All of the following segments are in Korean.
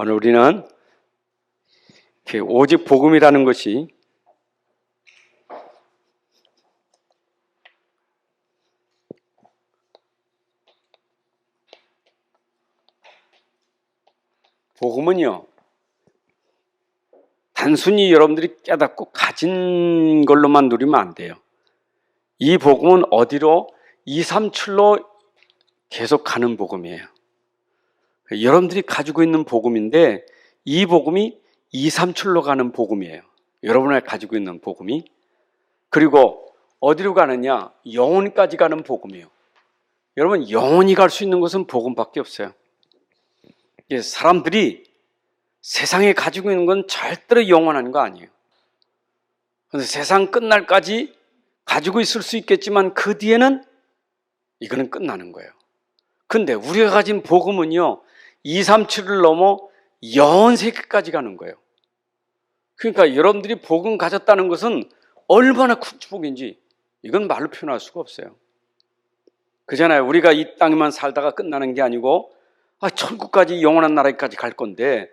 오늘 우리는 오직 복음이라는 것이 복음은요, 단순히 여러분들이 깨닫고 가진 걸로만 누리면 안 돼요. 이 복음은 어디로? 237로 계속 가는 복음이에요. 여러분들이 가지고 있는 복음인데 이 복음이 237로 가는 복음이에요. 여러분이 가지고 있는 복음이. 그리고 어디로 가느냐? 영혼까지 가는 복음이에요. 여러분, 영혼이 갈 수 있는 것은 복음밖에 없어요. 사람들이 세상에 가지고 있는 건 절대로 영원한 거 아니에요. 그래서 세상 끝날까지 가지고 있을 수 있겠지만 그 뒤에는 이거는 끝나는 거예요. 근데 우리가 가진 복음은요, 237을 넘어 영원 세계까지 가는 거예요. 그러니까 여러분들이 복음 가졌다는 것은 얼마나 큰 축복인지 이건 말로 표현할 수가 없어요. 그잖아요. 우리가 이 땅에만 살다가 끝나는 게 아니고 천국까지, 영원한 나라까지 갈 건데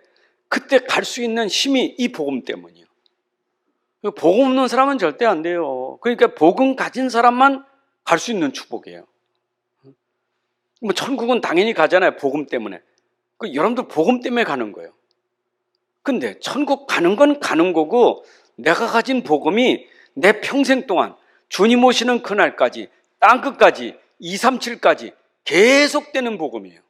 그때 갈 수 있는 힘이 이 복음 때문이에요. 복음 없는 사람은 절대 안 돼요. 그러니까 복음 가진 사람만 갈 수 있는 축복이에요. 뭐 천국은 당연히 가잖아요. 복음 때문에. 여러분들 복음 때문에 가는 거예요. 근데 천국 가는 건 가는 거고 내가 가진 복음이 내 평생 동안 주님 오시는 그날까지, 땅끝까지, 237까지 계속되는 복음이에요.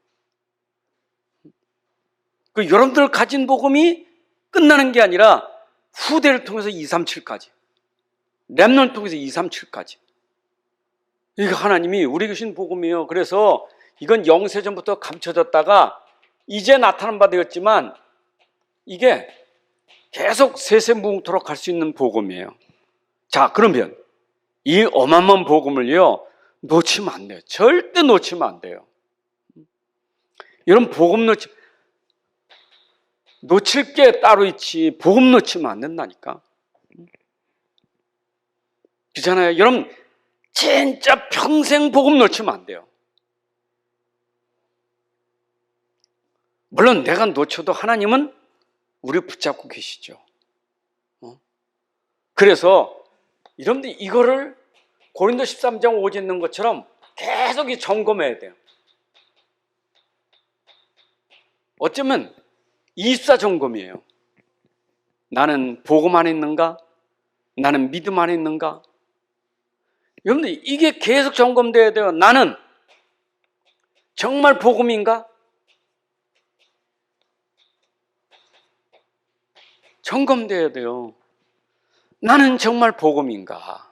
여러분들 가진 복음이 끝나는 게 아니라 후대를 통해서 237까지, 렘넌트를 통해서 237까지. 이게 하나님이 우리 주신 복음이에요. 그래서 이건 영세전부터 감춰졌다가 이제 나타난 바 되었지만 이게 계속 세세무궁토록 갈 수 있는 복음이에요. 자, 그러면 이 어마어마한 복음을요, 놓치면 안 돼요. 절대 놓치면 안 돼요. 여러분, 복음 놓칠 게 따로 있지 복음 놓치면 안 된다니까. 그렇잖아요. 여러분, 진짜 평생 복음 놓치면 안 돼요. 물론 내가 놓쳐도 하나님은 우리 붙잡고 계시죠. 그래서 여러분들 이거를 고린도 13장 5절 있는 것처럼 계속 점검해야 돼요. 어쩌면 24 점검이에요. 나는 복음 안에 있는가? 나는 믿음 안에 있는가? 여러분들 이게 계속 점검돼야 돼요. 나는 정말 복음인가? 점검돼야 돼요. 나는 정말 복음인가?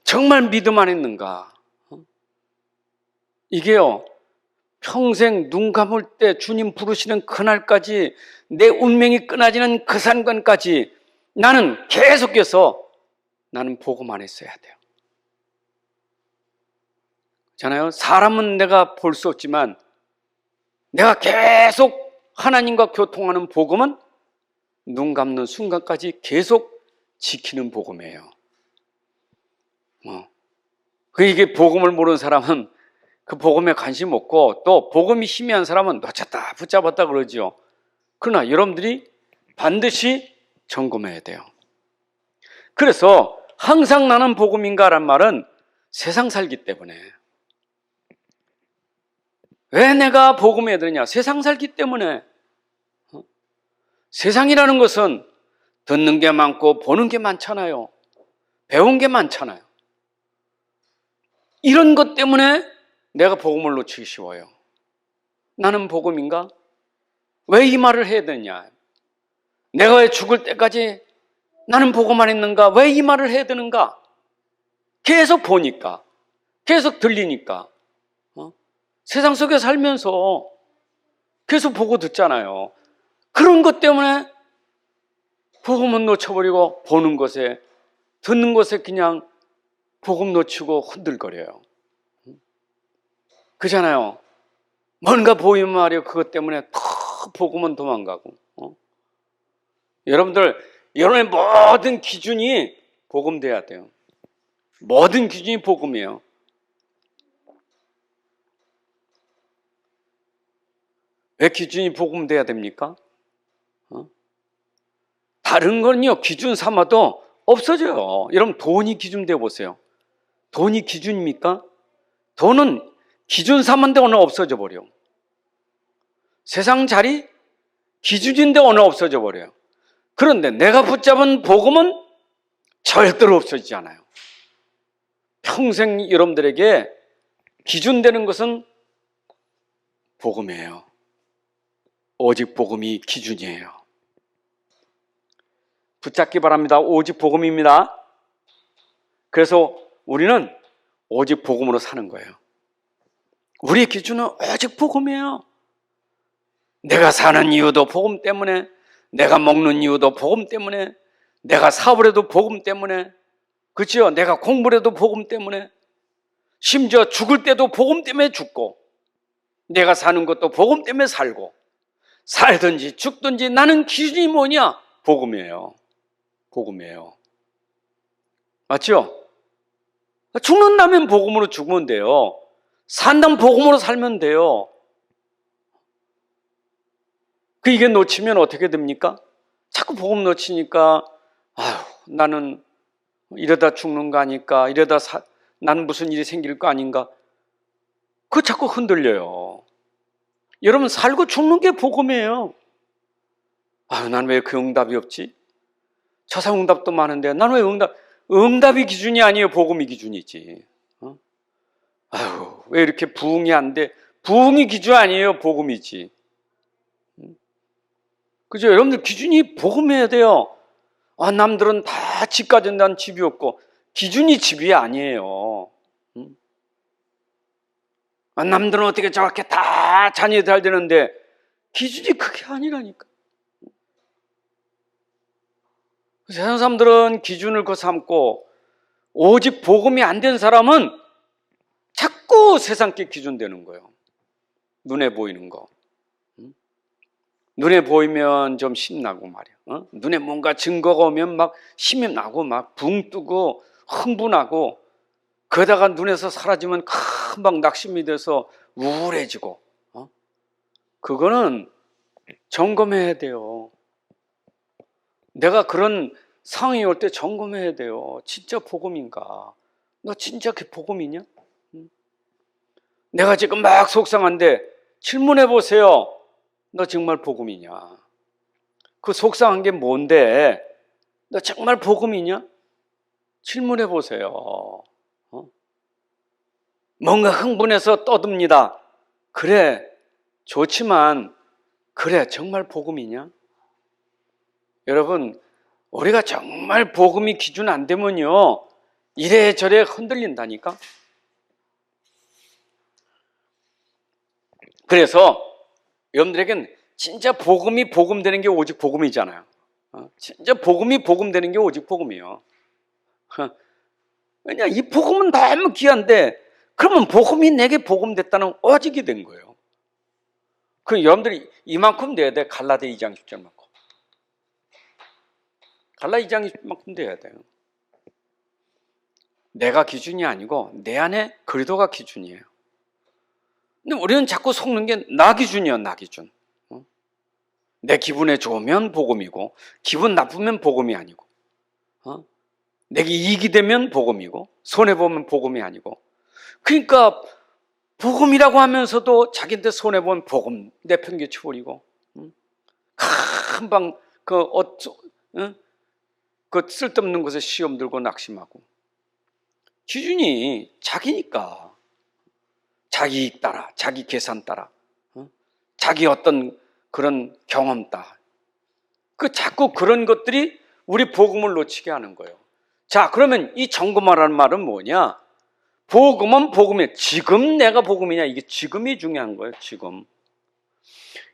정말 믿음 안에 있는가? 이게요, 평생 눈 감을 때 주님 부르시는 그날까지 내 운명이 끊어지는 그 순간까지 나는 계속해서 나는 복음 안에 있어야 돼요. 그렇잖아요. 사람은 내가 볼 수 없지만 내가 계속 하나님과 교통하는 복음은 눈 감는 순간까지 계속 지키는 복음이에요. 이게 복음을 모르는 사람은 그 복음에 관심 없고 또 복음이 희미한 사람은 놓쳤다 붙잡았다 그러죠. 그러나 여러분들이 반드시 점검해야 돼요. 그래서 항상 나는 복음인가란 말은 세상 살기 때문에. 왜 내가 복음해야 되느냐? 세상 살기 때문에. 세상이라는 것은 듣는 게 많고 보는 게 많잖아요. 배운 게 많잖아요. 이런 것 때문에 내가 복음을 놓치기 쉬워요. 나는 복음인가? 왜 이 말을 해야 되느냐? 내가 왜 죽을 때까지 나는 복음 안 있는가? 왜 이 말을 해야 되는가? 계속 보니까, 계속 들리니까, 세상 속에 살면서 계속 보고 듣잖아요. 그런 것 때문에 복음은 놓쳐버리고 보는 것에, 듣는 것에 그냥 복음 놓치고 흔들거려요. 그잖아요. 뭔가 보이면 말이에요. 그것 때문에 더 복음은 도망가고. 여러분들, 여러분의 모든 기준이 복음 돼야 돼요. 모든 기준이 복음이에요. 왜 기준이 복음 돼야 됩니까? 다른 건요, 기준 삼아도 없어져요. 여러분, 돈이 기준 되어 보세요. 돈이 기준입니까? 돈은 기준 삼은데 어느 없어져 버려. 세상 자리 기준인데 어느 없어져 버려요. 그런데 내가 붙잡은 복음은 절대로 없어지지 않아요. 평생 여러분들에게 기준되는 것은 복음이에요. 오직 복음이 기준이에요. 붙잡기 바랍니다. 오직 복음입니다. 그래서 우리는 오직 복음으로 사는 거예요. 우리의 기준은 오직 복음이에요. 내가 사는 이유도 복음 때문에, 내가 먹는 이유도 복음 때문에, 내가 사업을 해도 복음 때문에, 그렇죠? 내가 공부를 해도 복음 때문에, 심지어 죽을 때도 복음 때문에 죽고, 내가 사는 것도 복음 때문에 살고, 살든지 죽든지 나는 기준이 뭐냐? 복음이에요. 복음이에요. 맞죠? 죽는다면 복음으로 죽으면 돼요. 산다면 복음으로 살면 돼요. 이게 놓치면 어떻게 됩니까? 자꾸 복음 놓치니까 나는 이러다 죽는 거 아닐까? 나는 무슨 일이 생길 거 아닌가? 그거 자꾸 흔들려요. 여러분, 살고 죽는 게 복음이에요. 난 왜 그 응답이 없지? 저상 응답도 많은데 난 왜 응답이 기준이 아니에요. 복음이 기준이지. 왜 이렇게 부흥이 안 돼? 부흥이 기준 아니에요. 복음이지. 그죠? 여러분들 기준이 복음해야 돼요. 남들은 다 집 가진다는 집이 없고 기준이 집이 아니에요. 남들은 어떻게 저렇게 다 자녀 잘 되는데 기준이 그게 아니라니까. 세상 사람들은 기준을 그 삼고 오직 복음이 안 된 사람은 자꾸 세상께 기준 되는 거예요. 눈에 보이는 거. 눈에 보이면 좀 신나고 말이야. 눈에 뭔가 증거가 오면 막 힘이 나고 막 붕 뜨고 흥분하고, 그러다가 눈에서 사라지면 금방 낙심이 돼서 우울해지고. 그거는 점검해야 돼요. 내가 그런 상황이 올 때 점검해야 돼요. 진짜 복음인가? 너 진짜 그 복음이냐? 내가 지금 막 속상한데 질문해 보세요. 너 정말 복음이냐? 그 속상한 게 뭔데? 너 정말 복음이냐? 질문해 보세요. 뭔가 흥분해서 떠듭니다. 그래, 좋지만 그래, 정말 복음이냐? 여러분, 우리가 정말 복음이 기준 안 되면요, 이래저래 흔들린다니까? 그래서 여러분들에겐 진짜 복음이 복음되는 게 오직 복음이잖아요. 진짜 복음이 복음되는 게 오직 복음이에요. 왜냐, 이 복음은 너무 귀한데 그러면 복음이 내게 복음됐다는 오직이 된 거예요. 여러분들이 이만큼 돼야 돼. 갈라디아 2장 10절만큼. 갈라디아 2장 10절만큼 돼야 돼요. 내가 기준이 아니고 내 안에 그리스도가 기준이에요. 근데 우리는 자꾸 속는 게 나 기준이야, 나 기준. 내 기분에 좋으면 복음이고, 기분 나쁘면 복음이 아니고, 내게 이익이 되면 복음이고, 손해보면 복음이 아니고. 그러니까 복음이라고 하면서도 자기한테 손해보면 복음 내팽개쳐버리고, 금방 그 쓸데없는 곳에 시험 들고 낙심하고. 기준이 자기니까. 자기 이익 따라, 자기 계산 따라, 자기 어떤 그런 경험 따라. 자꾸 그런 것들이 우리 복음을 놓치게 하는 거예요. 자, 그러면 이 점검하라는 말은 뭐냐? 복음은 복음이에요. 지금 내가 복음이냐? 이게 지금이 중요한 거예요. 지금.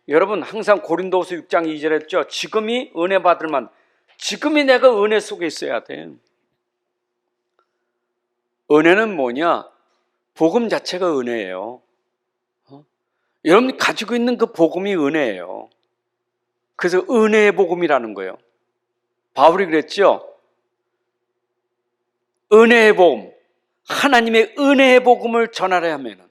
여러분, 항상 고린도후서 6장 2절 했죠? 지금이 은혜 받을 만, 지금이 내가 은혜 속에 있어야 돼. 은혜는 뭐냐? 복음 자체가 은혜예요. 여러분이 가지고 있는 그 복음이 은혜예요. 그래서 은혜의 복음이라는 거예요. 바울이 그랬죠? 은혜의 복음, 하나님의 은혜의 복음을 전하려 하면은,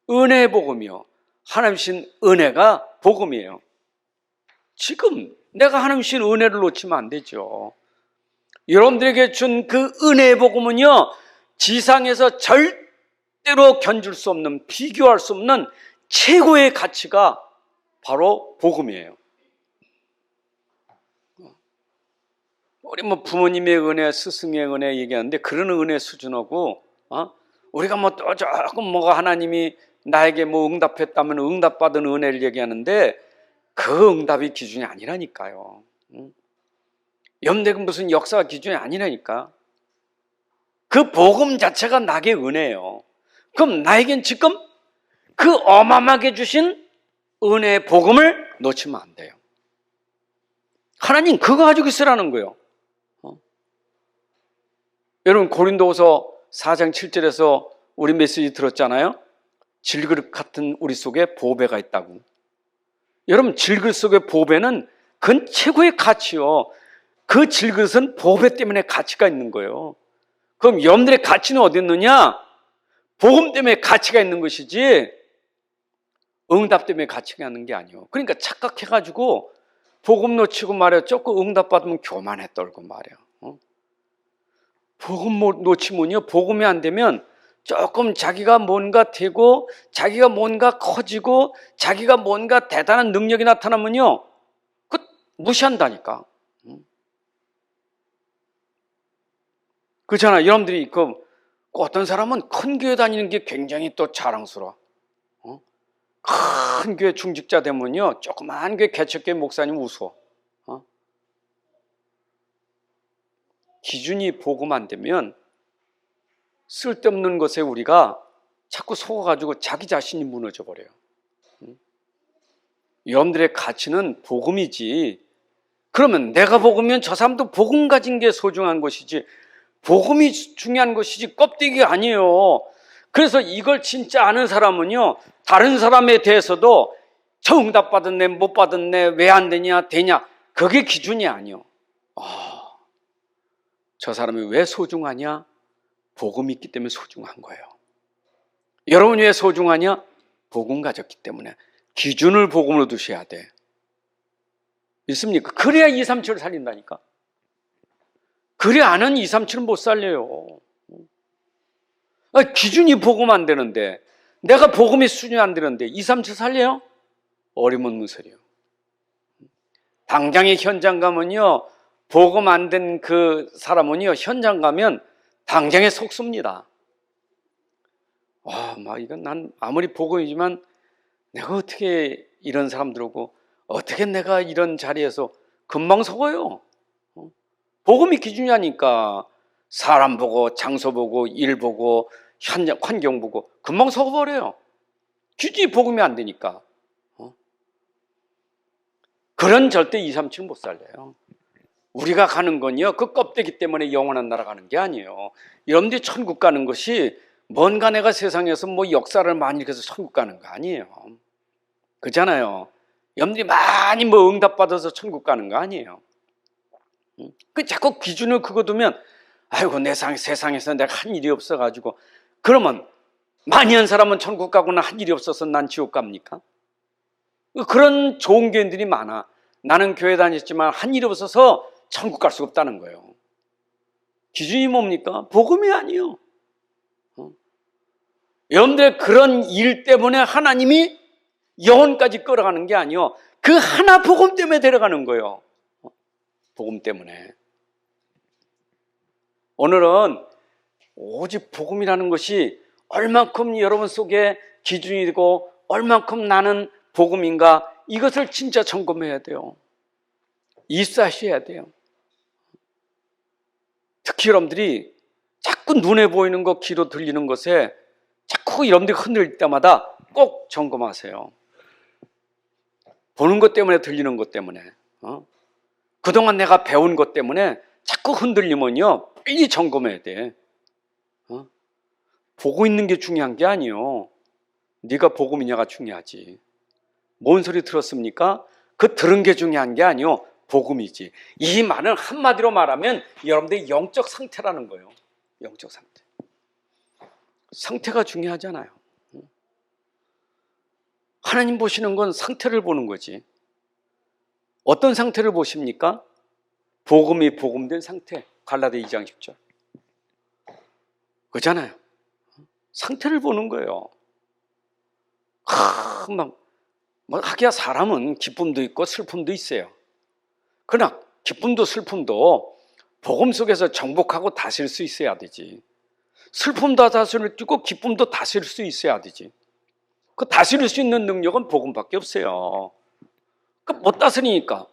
은혜의 복음이요, 하나님 주신 은혜가 복음이에요. 지금 내가 하나님 주신 은혜를 놓치면 안 되죠. 여러분들에게 준 그 은혜의 복음은요, 지상에서 절대로 견줄 수 없는, 비교할 수 없는 최고의 가치가 바로 복음이에요. 우리 뭐 부모님의 은혜, 스승의 은혜 얘기하는데 그런 은혜 수준하고 우리가 뭐 또 조금 뭐가 하나님이 나에게 뭐 응답했다면 응답받은 은혜를 얘기하는데 그 응답이 기준이 아니라니까요. 염대가 무슨 역사가 기준이 아니라니까. 그 복음 자체가 나에게 은혜예요. 그럼 나에겐 지금 그 어마어마하게 주신 은혜의 복음을 놓치면 안 돼요. 하나님 그거 가지고 있으라는 거예요. 여러분 고린도후서 4장 7절에서 우리 메시지 들었잖아요. 질그릇 같은 우리 속에 보배가 있다고. 여러분 질그릇 속의 보배는 그건 최고의 가치요. 그 질그릇은 보배 때문에 가치가 있는 거예요. 그럼 여러분들의 가치는 어디 있느냐? 복음 때문에 가치가 있는 것이지 응답 때문에 가치가 있는 게 아니에요. 그러니까 착각해가지고 복음 놓치고 말이야 조금 응답 받으면 교만해 떨고 말이야. 복음 놓치면요, 복음이 안 되면 조금 자기가 뭔가 되고 자기가 뭔가 커지고 자기가 뭔가 대단한 능력이 나타나면요, 그 무시한다니까. 그렇잖아. 여러분들이 어떤 사람은 큰 교회 다니는 게 굉장히 또 자랑스러워. 큰 교회 중직자 되면요, 조그만 교회 개척교회 목사님 웃어. 기준이 복음 안 되면 쓸데없는 것에 우리가 자꾸 속아가지고 자기 자신이 무너져 버려요. 여러분들의 가치는 복음이지. 그러면 내가 복음이면 저 사람도 복음 가진 게 소중한 것이지, 복음이 중요한 것이지 껍데기가 아니에요. 그래서 이걸 진짜 아는 사람은요, 다른 사람에 대해서도 저 응답 받았네, 못 받았네, 왜 안 되냐, 되냐, 그게 기준이 아니에요. 저 사람이 왜 소중하냐? 복음이 있기 때문에 소중한 거예요. 여러분이 왜 소중하냐? 복음 가졌기 때문에. 기준을 복음으로 두셔야 돼. 믿습니까? 그래야 237을 살린다니까. 그래 안 하는 237은 못 살려요. 기준이 복음 안 되는데, 내가 복음이 수준이 안 되는데 237 살려요? 어리석은 소리예요. 당장의 현장 가면요, 복음 안 된 그 사람은요, 현장 가면 당장에 속습니다. 이건 난 아무리 복음이지만 내가 어떻게 이런 사람들하고 어떻게 내가 이런 자리에서 금방 속어요. 복음이 기준이 아니까 사람 보고 장소 보고 일 보고 현장 환경 보고 금방 속어버려요. 기준이 복음이 안 되니까. 그런 절대 237 못 살려요. 우리가 가는 건요, 그 껍데기 때문에 영원한 나라 가는 게 아니에요. 여러분들이 천국 가는 것이 뭔가 내가 세상에서 뭐 역사를 많이 해서 천국 가는 거 아니에요. 그렇잖아요. 여러분들이 많이 뭐 응답받아서 천국 가는 거 아니에요. 그 자꾸 기준을 그거 두면, 아이고 내 세상에서 내가 한 일이 없어가지고, 그러면 많이 한 사람은 천국 가고나 한 일이 없어서 난 지옥 갑니까? 그런 좋은 교인들이 많아. 나는 교회 다녔지만 한 일이 없어서 천국 갈 수가 없다는 거예요. 기준이 뭡니까? 복음이 아니에요. 여러분들의 그런 일 때문에 하나님이 영혼까지 끌어가는 게 아니에요. 그 하나 복음 때문에 데려가는 거예요. 복음 때문에. 오늘은 오직 복음이라는 것이 얼만큼 여러분 속에 기준이 되고 얼만큼 나는 복음인가, 이것을 진짜 점검해야 돼요. 입사하셔야 돼요. 특히 여러분들이 자꾸 눈에 보이는 것, 귀로 들리는 것에 자꾸 여러분들이 흔들릴 때마다 꼭 점검하세요. 보는 것 때문에, 들리는 것 때문에, 그동안 내가 배운 것 때문에 자꾸 흔들리면요, 빨리 점검해야 돼. 보고 있는 게 중요한 게 아니에요. 네가 복음이냐가 중요하지. 뭔 소리 들었습니까? 그 들은 게 중요한 게 아니에요. 복음이지. 이 말은 한마디로 말하면 여러분들의 영적 상태라는 거예요. 영적 상태. 상태가 중요하잖아요. 하나님 보시는 건 상태를 보는 거지. 어떤 상태를 보십니까? 복음이 복음된 상태. 갈라디아 2장 10절. 그잖아요. 상태를 보는 거예요. 하기야 사람은 기쁨도 있고 슬픔도 있어요. 그러나 기쁨도 슬픔도 복음 속에서 정복하고 다스릴 수 있어야 되지. 슬픔도 다스릴 수 있고 기쁨도 다스릴 수 있어야 되지. 그 다스릴 수 있는 능력은 복음밖에 없어요. 못 다스리니까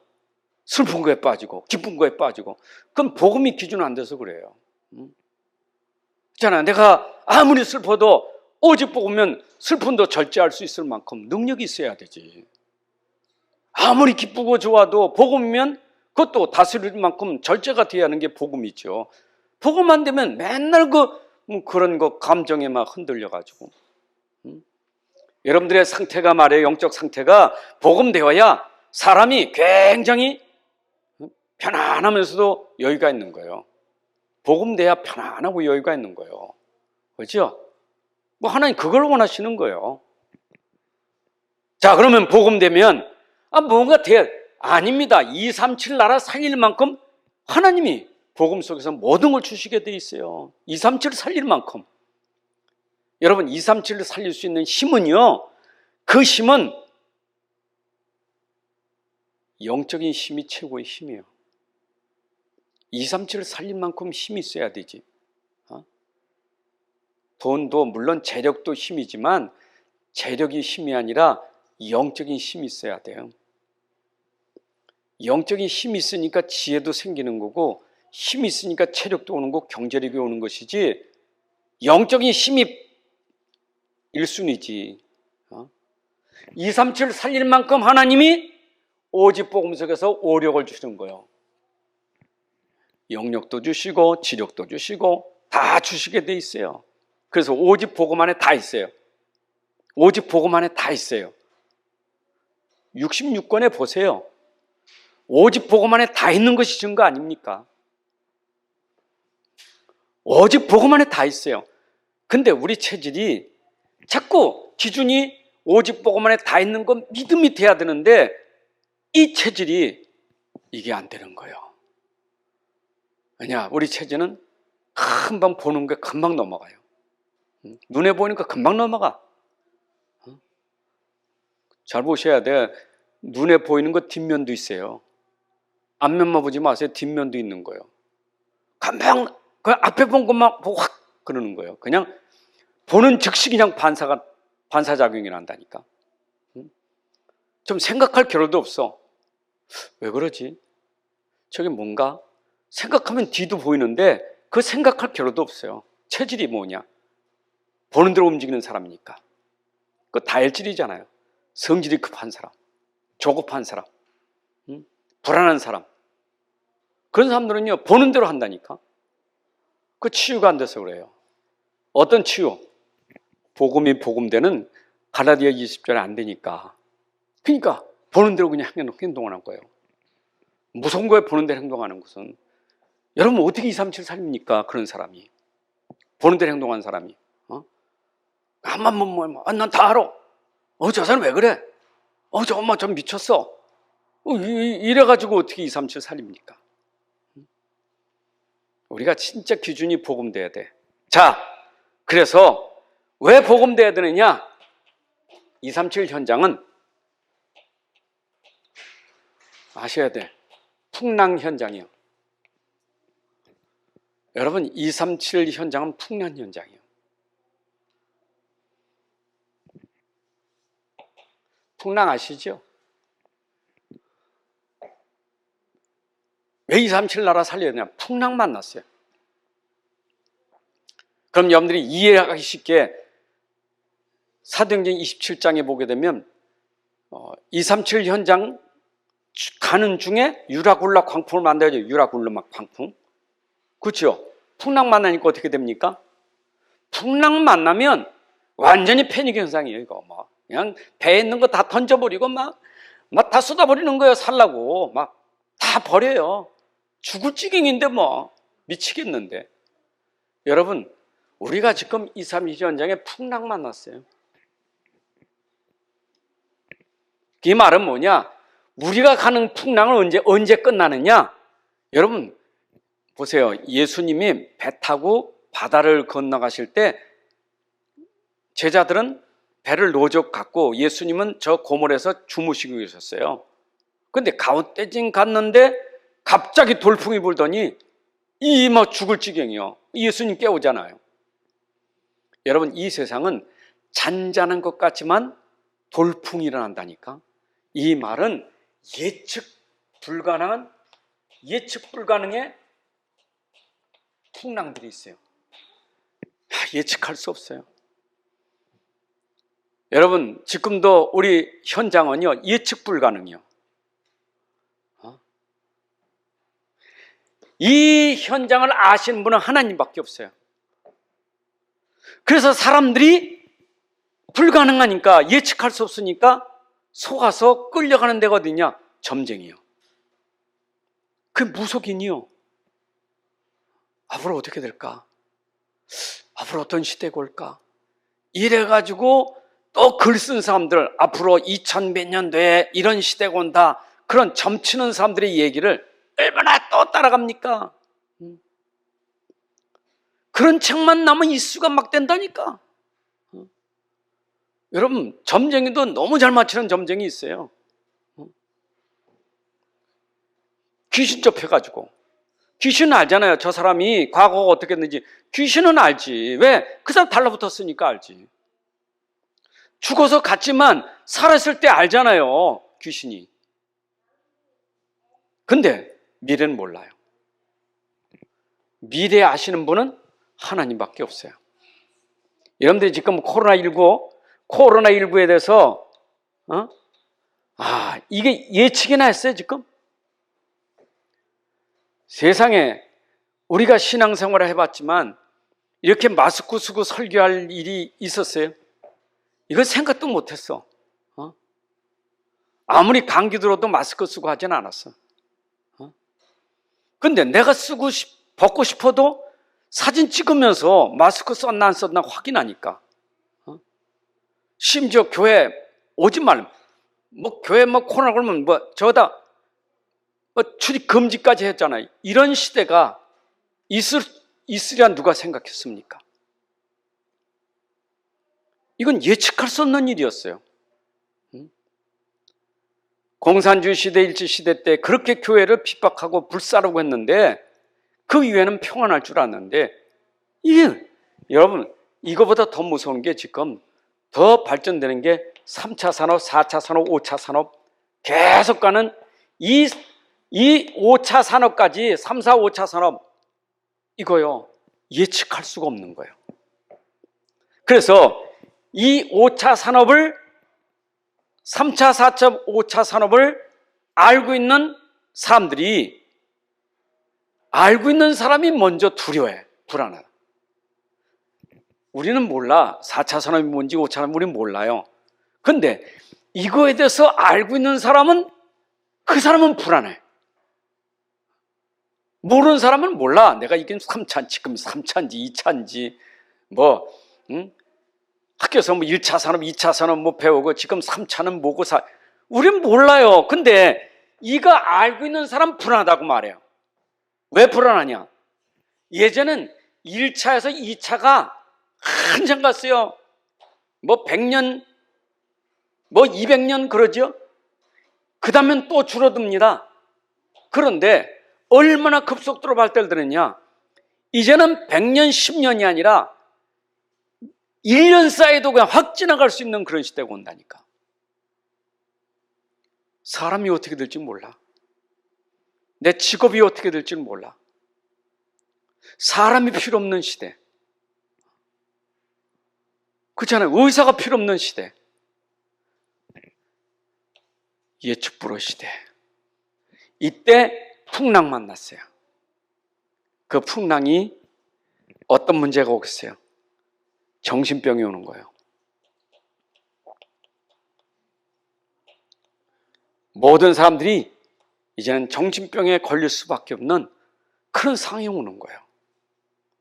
슬픈 거에 빠지고 기쁜 거에 빠지고, 그럼 복음이 기준 안 돼서 그래요. 있잖아, 내가 아무리 슬퍼도 오직 복음면 슬픔도 절제할 수 있을 만큼 능력이 있어야 되지. 아무리 기쁘고 좋아도 복음이면 그것도 다스릴 만큼 절제가 돼야 하는 게 복음이죠. 복음 안 되면 맨날 그런 거 감정에 막 흔들려가지고. 여러분들의 상태가 말이에요. 영적 상태가 복음되어야 사람이 굉장히 편안하면서도 여유가 있는 거예요. 복음돼야 편안하고 여유가 있는 거예요. 그렇죠? 하나님 그걸 원하시는 거예요. 자, 그러면 복음되면 뭔가 아닙니다. 237 나라 살릴 만큼 하나님이 복음 속에서 모든 걸 주시게 돼 있어요. 237 살릴 만큼. 여러분, 237을 살릴 수 있는 힘은요, 그 힘은 영적인 힘이 최고의 힘이에요. 237을 살릴 만큼 힘이 있어야 되지. 돈도 물론 재력도 힘이지만 재력이 힘이 아니라 영적인 힘이 있어야 돼요. 영적인 힘이 있으니까 지혜도 생기는 거고, 힘이 있으니까 체력도 오는 거고 경제력이 오는 것이지, 영적인 힘이 1순위지. 237을 살릴 만큼 하나님이 오직 복음 속에서 오력을 주시는 거예요. 영력도 주시고 지력도 주시고 다 주시게 돼 있어요. 그래서 오직 복음 안에 다 있어요. 오직 복음 안에 다 있어요. 66권에 보세요. 오직 복음 안에 다 있는 것이 증거 아닙니까? 오직 복음 안에 다 있어요. 근데 우리 체질이 자꾸 기준이 오직 복음 안에 다 있는 건 믿음이 돼야 되는데, 이 체질이 이게 안 되는 거예요. 왜냐, 우리 체질은 금방 보는 게 금방 넘어가요. 눈에 보이니까 금방 넘어가. 잘 보셔야 돼. 눈에 보이는 거 뒷면도 있어요. 앞면만 보지 마세요. 뒷면도 있는 거예요. 금방 그 앞에 본 것만 보고 확 그러는 거예요. 그냥 보는 즉시 그냥 반사작용이 난다니까. 좀 생각할 겨를도 없어. 왜 그러지? 저게 뭔가? 생각하면 뒤도 보이는데 그 생각할 겨를도 없어요. 체질이 뭐냐? 보는 대로 움직이는 사람이니까. 그 다혈질이잖아요. 성질이 급한 사람, 조급한 사람, 불안한 사람. 그런 사람들은요, 보는 대로 한다니까. 그 치유가 안 돼서 그래요. 어떤 치유? 복음이 복음되는 갈라디아 20절에 안 되니까. 그러니까 보는 대로 그냥 행동을 한 거예요. 무서운 거에 보는 대로 행동하는 것은. 여러분 어떻게 237 살립니까? 그런 사람이. 보는 대로 행동하는 사람이. 한만 난 다 알아. 저 사람 왜 그래? 저 엄마 좀 미쳤어. 이래가지고 어떻게 237 살립니까? 우리가 진짜 기준이 복음돼야 돼. 자, 그래서 왜 복음돼야 되느냐? 237 현장은 아셔야 돼. 풍랑 현장이에요. 여러분, 237 현장은 풍랑 현장이에요. 풍랑 아시죠? 왜 237 나라 살려야 되냐? 풍랑 만났어요. 그럼 여러분들이 이해하기 쉽게 사도행전 27장에 보게 되면 237 현장 가는 중에 유라굴라 광풍을 만나죠. 유라굴라 막 광풍. 그렇죠? 풍랑 만나니까 어떻게 됩니까? 풍랑 만나면 완전히 패닉 현상이에요. 이거 그냥 배에 있는 거 다 던져버리고 막 다 쏟아버리는 거예요. 살라고 막 다 버려요. 죽을 지경인데 미치겠는데. 여러분, 우리가 지금 237 현장에 풍랑 만났어요. 그 말은 뭐냐? 우리가 가는 풍랑은 언제 끝나느냐? 여러분 보세요. 예수님이 배 타고 바다를 건너가실 때 제자들은 배를 노젓 갖고 예수님은 저 고물에서 주무시고 계셨어요. 근데 가운데쯤 갔는데 갑자기 돌풍이 불더니 막 죽을 지경이요. 예수님 깨우잖아요. 여러분 이 세상은 잔잔한 것 같지만 돌풍이 일어난다니까. 이 말은 예측 불가능의 풍랑들이 있어요. 예측할 수 없어요. 여러분 지금도 우리 현장은요 예측 불가능이요. 이 현장을 아시는 분은 하나님밖에 없어요. 그래서 사람들이 불가능하니까 예측할 수 없으니까 속아서 끌려가는 데가 어디냐? 점쟁이요. 그 무속인이요. 앞으로 어떻게 될까? 앞으로 어떤 시대가 올까? 이래가지고 또 글 쓴 사람들 앞으로 2000몇 년도에 이런 시대가 온다. 그런 점치는 사람들의 얘기를 얼마나 또 따라갑니까? 그런 책만 나면 이슈가 막 된다니까. 여러분 점쟁이도 너무 잘 맞히는 점쟁이 있어요. 귀신 접해가지고 귀신은 알잖아요. 저 사람이 과거가 어떻게 했는지 귀신은 알지. 왜? 그 사람 달라붙었으니까 알지. 죽어서 갔지만 살았을 때 알잖아요. 귀신이. 근데 미래는 몰라요. 미래 아시는 분은 하나님밖에 없어요. 여러분들이 지금 코로나19에 대해서 이게 예측이나 했어요 지금? 세상에 우리가 신앙생활을 해봤지만 이렇게 마스크 쓰고 설교할 일이 있었어요? 이건 생각도 못했어. 아무리 감기 들어도 마스크 쓰고 하진 않았어. 근데 내가 벗고 싶어도 사진 찍으면서 마스크 썼나 안 썼나 확인하니까. 심지어 교회 오지 말라. 교회 코로나 걸면 저다 출입 금지까지 했잖아요. 이런 시대가 있으리란 누가 생각했습니까? 이건 예측할 수 없는 일이었어요. 공산주의 시대, 일제시대 때 그렇게 교회를 핍박하고 불사르고 했는데 그 이후에는 평안할 줄 알았는데 여러분 이거보다 더 무서운 게 지금 더 발전되는 게 3차 산업, 4차 산업, 5차 산업 계속 가는 이 5차 산업까지 3, 4, 5차 산업 이거요 예측할 수가 없는 거예요. 그래서 이 5차 산업을 3차, 4차, 5차 산업을 알고 있는 사람들이 알고 있는 사람이 먼저 두려워해. 불안하다. 우리는 몰라. 4차 산업이 뭔지 5차 산업이 우리는 몰라요. 근데 이거에 대해서 알고 있는 사람은 그 사람은 불안해. 모르는 사람은 몰라. 내가 이게 3차, 지금 3차인지 2차인지 학교에서 1차 산업, 2차 산업 배우고 지금 3차는 뭐고 우린 몰라요. 근데 이거 알고 있는 사람 불안하다고 말해요. 왜 불안하냐? 예전엔 1차에서 2차가 한참 갔어요. 100년, 200년 그러죠? 그 다음엔 또 줄어듭니다. 그런데 얼마나 급속도로 발달되느냐? 이제는 100년, 10년이 아니라 1년 사이도 그냥 확 지나갈 수 있는 그런 시대가 온다니까. 사람이 어떻게 될지 몰라. 내 직업이 어떻게 될지 몰라. 사람이 필요 없는 시대. 그렇잖아요. 의사가 필요 없는 시대. 예측 불허 시대. 이때 풍랑 만났어요. 그 풍랑이 어떤 문제가 오겠어요? 정신병이 오는 거예요. 모든 사람들이 이제는 정신병에 걸릴 수밖에 없는 그런 상황이 오는 거예요.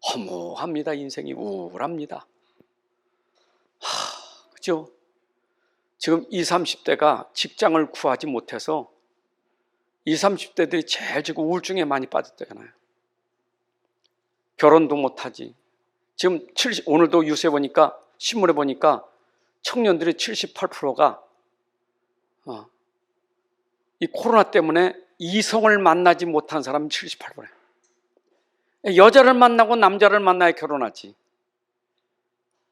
허무합니다. 인생이 우울합니다. 그죠? 지금 20, 30대가 직장을 구하지 못해서 20, 30대들이 제일 지금 우울증에 많이 빠졌잖아요. 결혼도 못하지. 지금 오늘도 뉴스에 보니까, 신문에 보니까 청년들의 78%가 이 코로나 때문에 이성을 만나지 못한 사람이 78%예요. 여자를 만나고 남자를 만나야 결혼하지.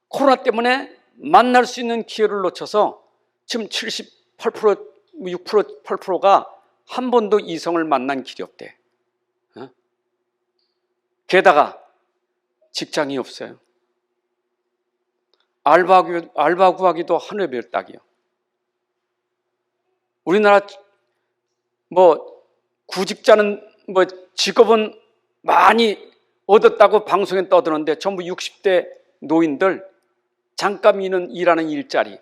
코로나 때문에 만날 수 있는 기회를 놓쳐서 지금 78%, 6%, 8%가 한 번도 이성을 만난 길이 없대. 게다가 직장이 없어요. 알바 구하기도 하늘의 별 따기요. 우리나라 구직자는 직업은 많이 얻었다고 방송에 떠드는데 전부 60대 노인들 잠깐 일하는 일자리.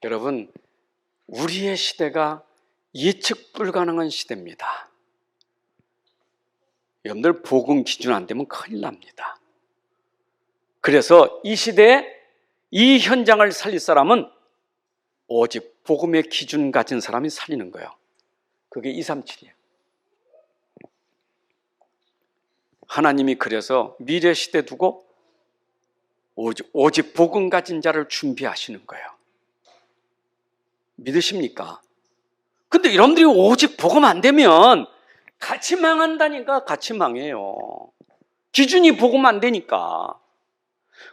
여러분, 우리의 시대가 예측 불가능한 시대입니다. 여러분들 복음 기준 안 되면 큰일 납니다. 그래서 이 시대에 이 현장을 살릴 사람은 오직 복음의 기준 가진 사람이 살리는 거예요. 그게 237이에요. 하나님이 그래서 미래 시대 두고 오직 복음 가진 자를 준비하시는 거예요. 믿으십니까? 근데 여러분들이 오직 복음 안 되면 같이 망한다니까. 같이 망해요. 기준이 복음 안 되니까.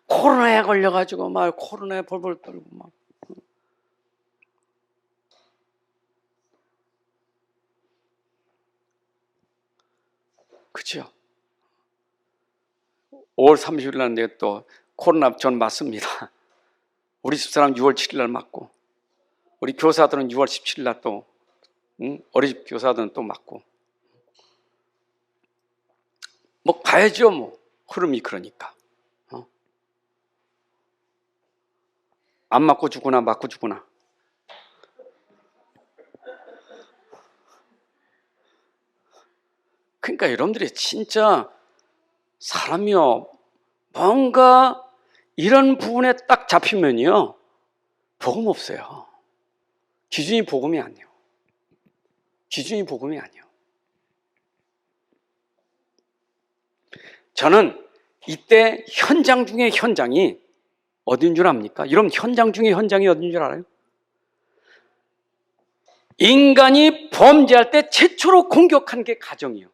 코로나에 걸려가지고 막 코로나에 벌벌 떨고 막. 그죠? 5월 30일 날 내가 또 코로나 전 맞습니다. 우리 집사람 6월 7일 날 맞고, 우리 교사들은 6월 17일 날 또, 어린이집 교사들은 또 맞고. 가야죠, 흐름이 그러니까. 안 맞고 죽으나, 맞고 죽으나. 그러니까 여러분들이 진짜 사람이요, 뭔가 이런 부분에 딱 잡히면요, 복음 없어요. 기준이 복음이 아니에요. 기준이 복음이 아니에요. 저는 이때 현장 중에 현장이 어딘 줄 압니까? 여러분, 현장 중에 현장이 어딘 줄 알아요? 인간이 범죄할 때 최초로 공격한 게 가정이에요.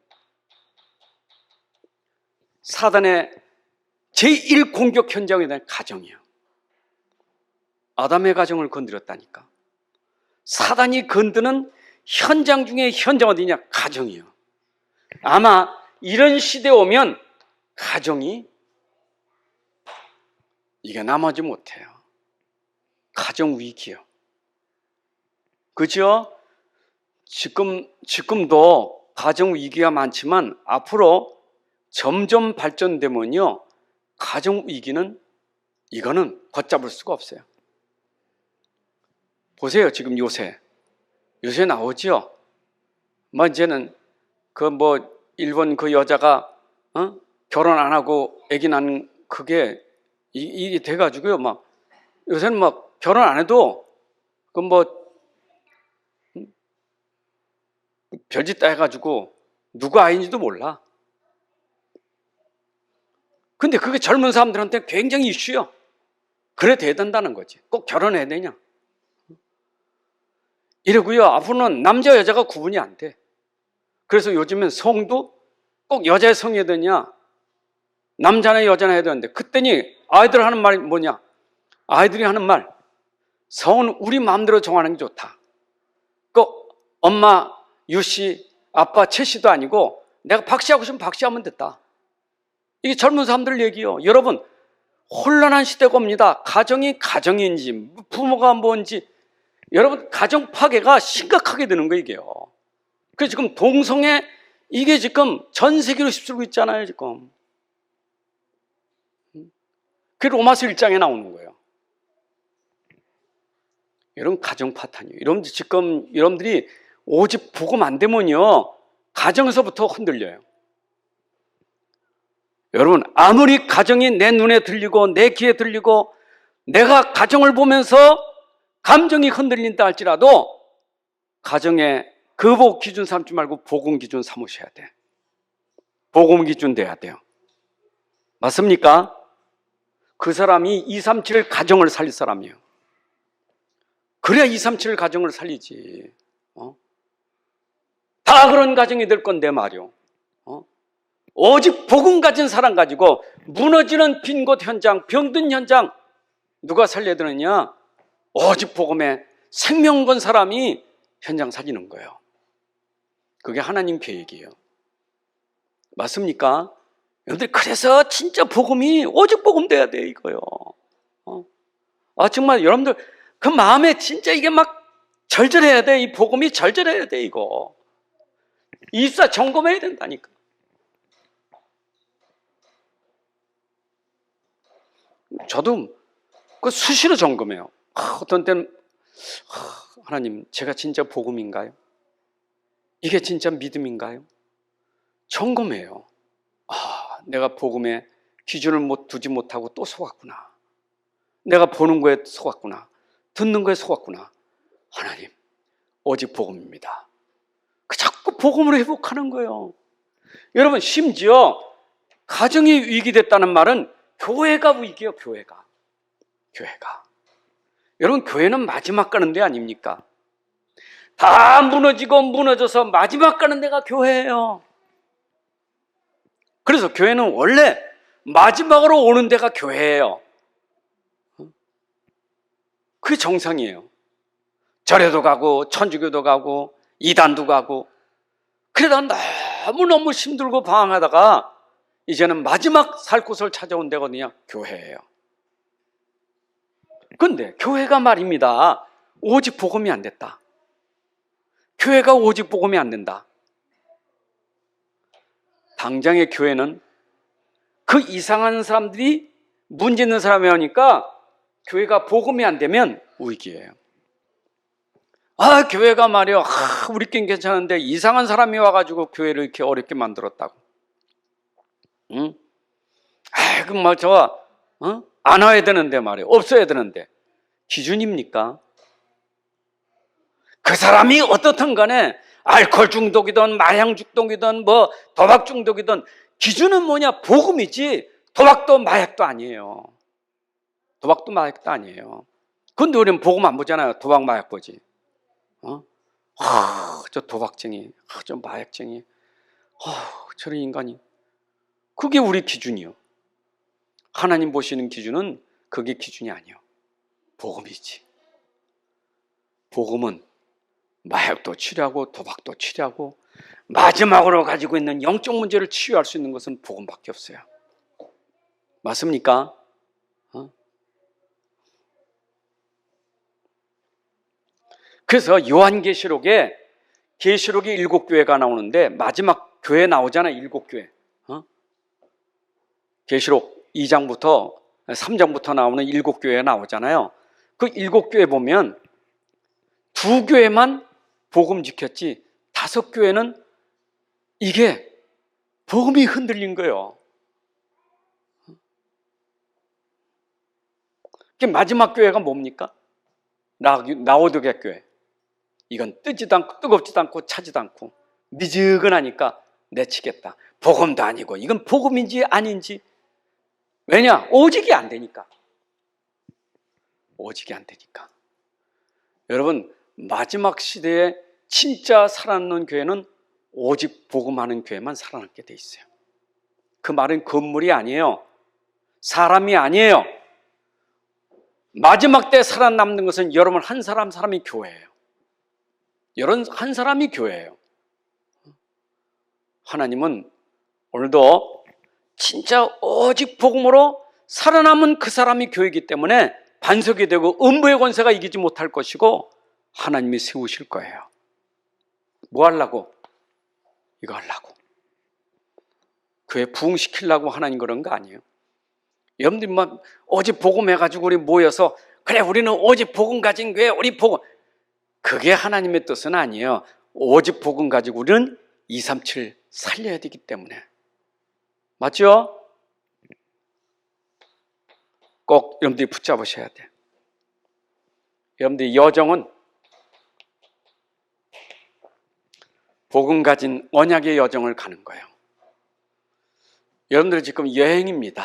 사단의 제1공격 현장에 대한 가정이에요. 아담의 가정을 건드렸다니까. 사단이 건드는 현장 중에 현장 어디냐? 가정이에요. 아마 이런 시대에 오면 가정이 이게 남아지 못해요. 가정 위기요. 그죠? 지금도 가정 위기가 많지만 앞으로 점점 발전되면요, 가정 위기는 이거는 걷잡을 수가 없어요. 보세요, 지금 요새 나오죠. 이제는 일본 그 여자가 결혼 안 하고 아기 낳는 그게 이게 돼가지고요, 요새는 결혼 안 해도 별짓 다 해가지고 누구 아이인지도 몰라. 근데 그게 젊은 사람들한테 굉장히 이슈요. 그래 돼야 된다는 거지. 꼭 결혼해야 되냐? 이러고요, 앞으로는 남자 여자가 구분이 안 돼. 그래서 요즘엔 성도 꼭 여자의 성이 해야 되냐, 남자나 여자나 해야 되는데, 그때니 아이들 하는 말이 뭐냐? 아이들이 하는 말, 성은 우리 마음대로 정하는 게 좋다. 엄마 유씨, 아빠 최씨도 아니고 내가 박씨 하고 싶으면 박씨 하면 됐다. 이게 젊은 사람들 얘기요. 여러분, 혼란한 시대가 옵니다. 가정이 가정인지 부모가 뭔지, 여러분, 가정 파괴가 심각하게 되는 거예요, 이게요. 그래서 지금 동성애, 이게 지금 전 세계로 휩쓸고 있잖아요, 지금. 그게 로마서 1장에 나오는 거예요. 여러분, 가정 파탄이에요. 여러분들 지금, 여러분들이 오직 복음 안 되면요, 가정에서부터 흔들려요. 여러분, 아무리 가정이 내 눈에 들리고 내 귀에 들리고 내가 가정을 보면서 감정이 흔들린다 할지라도 가정에 그 기준 삼지 말고 복음 기준 삼으셔야 돼. 복음 기준 돼야 돼요. 맞습니까? 그 사람이 237 가정을 살릴 사람이에요. 그래야 237 가정을 살리지. 다 그런 가정이 될 건데 말이요. 오직 복음 가진 사람 가지고 무너지는 빈 곳 현장, 병든 현장 누가 살려야 되느냐? 오직 복음에 생명 건 사람이 현장 살리는 거예요. 그게 하나님 계획이에요. 맞습니까? 여러분들, 그래서 진짜 복음이 오직 복음 돼야 돼, 이거요. 정말 여러분들 그 마음에 진짜 이게 막 절절해야 돼. 이 복음이 절절해야 돼, 이거. 24 점검해야 된다니까. 저도 그 수시로 점검해요. 어떤 때는 하나님, 제가 진짜 복음인가요? 이게 진짜 믿음인가요? 점검해요. 내가 복음에 기준을 두지 못하고 또 속았구나. 내가 보는 거에 속았구나. 듣는 거에 속았구나. 하나님, 오직 복음입니다. 자꾸 복음으로 회복하는 거예요. 여러분, 심지어 가정이 위기됐다는 말은 교회가 위기예요. 교회가. 여러분, 교회는 마지막 가는 데 아닙니까? 다 무너지고 무너져서 마지막 가는 데가 교회예요. 그래서 교회는 원래 마지막으로 오는 데가 교회예요. 그게 정상이에요. 절에도 가고 천주교도 가고 이단도 가고, 그러다 너무너무 힘들고 방황하다가 이제는 마지막 살 곳을 찾아온 데거든요. 교회예요. 그런데 교회가 말입니다, 오직 복음이 안 됐다. 교회가 오직 복음이 안 된다. 당장의 교회는 그 이상한 사람들이 문제 있는 사람이 오니까 교회가 복음이 안 되면 위기예요. 교회가 말이야, 우리끼리 괜찮은데 이상한 사람이 와가지고 교회를 이렇게 어렵게 만들었다고. 응? 그럼 안 와야 되는데 말이야. 없어야 되는데. 기준입니까? 그 사람이 어떻든 간에 알코올 중독이든 마약 중독이든 도박 중독이든 기준은 뭐냐? 복음이지. 도박도 마약도 아니에요. 도박도 마약도 아니에요. 근데 우리는 복음 안 보잖아요. 도박 마약 보지. 저 도박쟁이, 저 마약쟁이, 저런 인간이. 그게 우리 기준이요. 하나님 보시는 기준은 그게 기준이 아니요. 복음이지. 복음은 마약도 치료하고 도박도 치료하고 마지막으로 가지고 있는 영적 문제를 치유할 수 있는 것은 복음밖에 없어요. 맞습니까? 그래서 요한계시록에 계시록이 7교회가 나오는데 마지막 교회 나오잖아요. 7교회. 계시록 2장부터 3장부터 나오는 7교회가 나오잖아요. 그 7교회 보면 2교회만 복음 지켰지 5교회는 이게 복음이 흔들린 거예요. 마지막 교회가 뭡니까? 라오디게아 교회. 이건 뜨지도 않고 뜨겁지도 않고 차지도 않고 미지근하니까 내치겠다. 복음도 아니고 이건 복음인지 아닌지. 왜냐? 오직이 안 되니까. 오직이 안 되니까. 여러분, 마지막 시대에 진짜 살아남는 교회는 오직 복음하는 교회만 살아남게 돼 있어요. 그 말은 건물이 아니에요. 사람이 아니에요. 마지막 때 살아남는 것은 여러분 한 사람이 교회예요. 여러분 한 사람이 교회예요. 하나님은 오늘도 진짜 오직 복음으로 살아남은 그 사람이 교회이기 때문에 반석이 되고 음부의 권세가 이기지 못할 것이고 하나님이 세우실 거예요. 뭐 하려고? 이거 하려고. 교회 부흥시키려고 하나님 그런 거 아니에요. 여러분들이 오직 복음 해가지고 우리 모여서 그래 우리는 오직 복음 가진 교회, 우리 복음, 그게 하나님의 뜻은 아니에요. 오직 복음 가지고 우리는 237 살려야 되기 때문에. 맞죠? 꼭 여러분들이 붙잡으셔야 돼요. 여러분들이 여정은 복음 가진 언약의 여정을 가는 거예요. 여러분들 지금 여행입니다.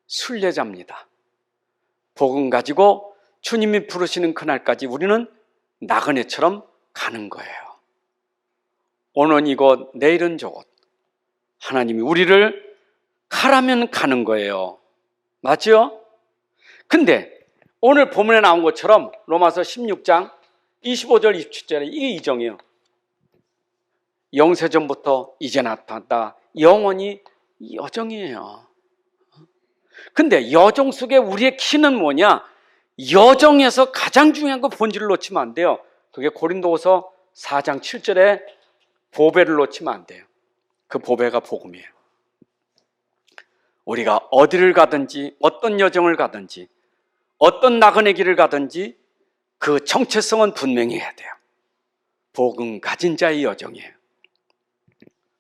순례자입니다. 복음 가지고 주님이 부르시는 그날까지 우리는 나그네처럼 가는 거예요. 오늘은 이곳, 내일은 저곳. 하나님이 우리를 가라면 가는 거예요. 맞죠? 근데 오늘 본문에 나온 것처럼 로마서 16장 25절 27절에 이게 이정이에요. 영세전부터 이제 나타났다. 영원히 여정이에요. 근데 여정 속에 우리의 키는 뭐냐? 여정에서 가장 중요한 거 본질을 놓치면 안 돼요. 그게 고린도후서 4장 7절에 보배를 놓치면 안 돼요. 그 보배가 복음이에요. 우리가 어디를 가든지 어떤 여정을 가든지 어떤 나그네 길을 가든지 그 정체성은 분명히 해야 돼요. 복음 가진 자의 여정이에요.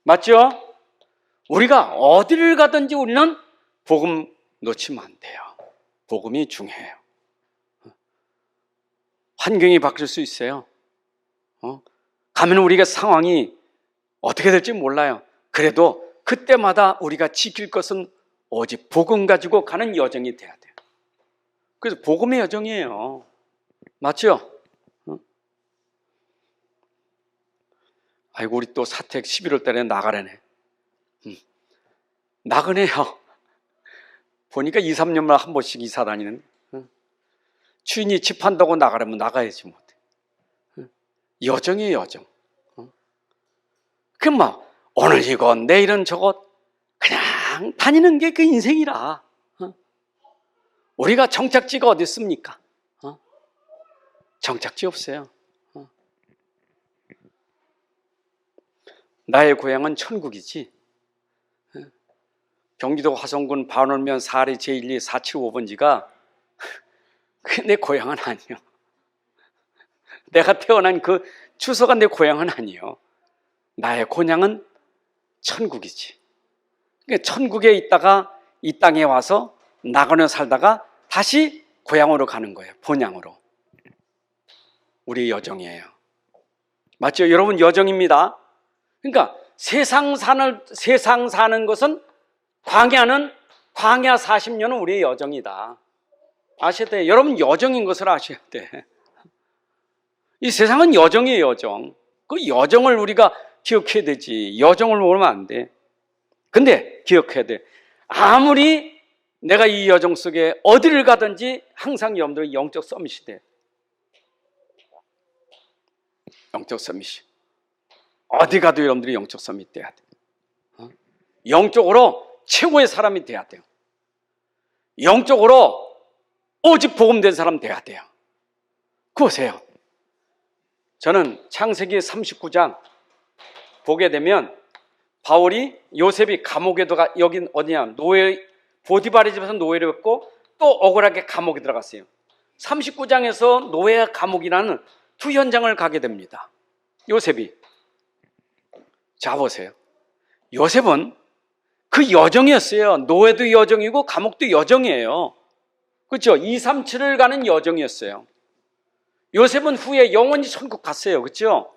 맞죠? 우리가 어디를 가든지 우리는 복음 놓치면 안 돼요. 복음이 중요해요. 환경이 바뀔 수 있어요. 가면 우리가 상황이 어떻게 될지 몰라요. 그래도 그때마다 우리가 지킬 것은 오직 복음 가지고 가는 여정이 돼야 돼요. 그래서 복음의 여정이에요. 맞죠? 아이고, 우리 또 사택 11월 달에 나가래네. 나그네요. 보니까 2, 3년마다 한 번씩 이사 다니는. 주인이 집 한다고 나가려면 나가야지 뭐. 여정이에요, 여정. 그럼 뭐 오늘 이것, 내일은 저것 그냥 다니는 게 그 인생이라. 우리가 정착지가 어디 있습니까? 정착지 없어요. 나의 고향은 천국이지. 경기도 화성군 반월면 사리 제1리 475번지가 그게 내 고향은 아니에요. 내가 태어난 그 주소가 내 고향은 아니에요. 나의 고향은 천국이지. 그러니까 천국에 있다가 이 땅에 와서 나그네 살다가 다시 고향으로 가는 거예요. 본향으로. 우리 여정이에요. 맞죠? 여러분 여정입니다. 그러니까 세상 사는 것은 광야 40년은 우리의 여정이다. 아셔야 돼요. 여러분 여정인 것을 아셔야 돼. 이 세상은 여정이에요, 여정. 그 여정을 우리가 기억해야 되지. 여정을 모르면 안 돼. 근데 기억해야 돼. 아무리 내가 이 여정 속에 어디를 가든지 항상 여러분들은 영적 서밋이 돼. 영적 서밋이. 어디 가도 여러분들이 영적 서밋 돼야 돼. 영적으로 최고의 사람이 돼야 돼요. 영적으로 오직 복음된 사람 돼야 돼요. 그보세요. 저는 창세기 39장 보게 되면 바울이 요셉이 감옥에 들어가, 여긴 어디냐, 보디발의 집에서 노예를 했고 또 억울하게 감옥에 들어갔어요. 39장에서 노예 감옥이라는 두 현장을 가게 됩니다. 요셉이. 자, 보세요. 요셉은 그 여정이었어요. 노예도 여정이고 감옥도 여정이에요. 그렇죠? 2, 3, 7을 가는 여정이었어요. 요셉은 후에 영원히 천국 갔어요. 그렇죠?